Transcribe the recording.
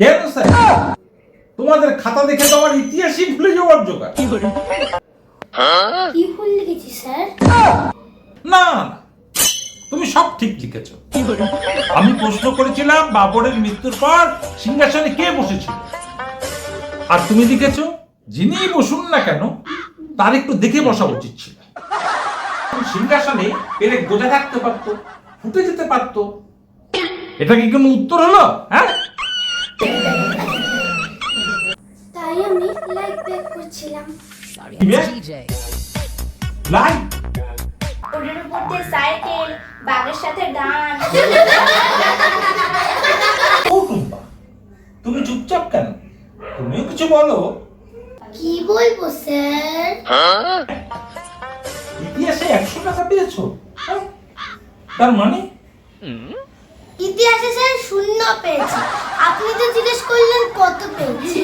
কেন স্যার? তোমাদের খাতা দেখে তো আমার ইতিহাসই ভুলে যাওয়ার জোগাড়। কি ভুল লিখেছি স্যার? না, তুমি সব ঠিক লিখেছো। আমি প্রশ্ন করেছিলাম বাবরের মৃত্যুর পর সিংহাসনে কে বসেছিল, আর তুমি লিখেছো যিনিই বসুন না কেন তার একটু দেখে বসা উচিত ছিল। সিংহাসনে পেরে গোজা থাকতে পারতো, ফুটে যেতে পারতো। এটা কি কোনো উত্তর হলো? হ্যাঁ, তাই আমি লাইক ব্যাক করছিলাম। লাই ওটার উপর দিয়ে সাইকেল, বাঘের সাথে গান। ও টুম্পা, তুমি চুপচাপ কেন? তুমিও কিছু বলো। কি বলবো স্যার? ইতিহাসে 100 টাকা পেয়েছো? হ্যাঁ? তার মানে ইতিহাসে স্যার শূন্য পেয়েছি। আপনি তো জিজ্ঞেস করলেন কত পেয়েছি।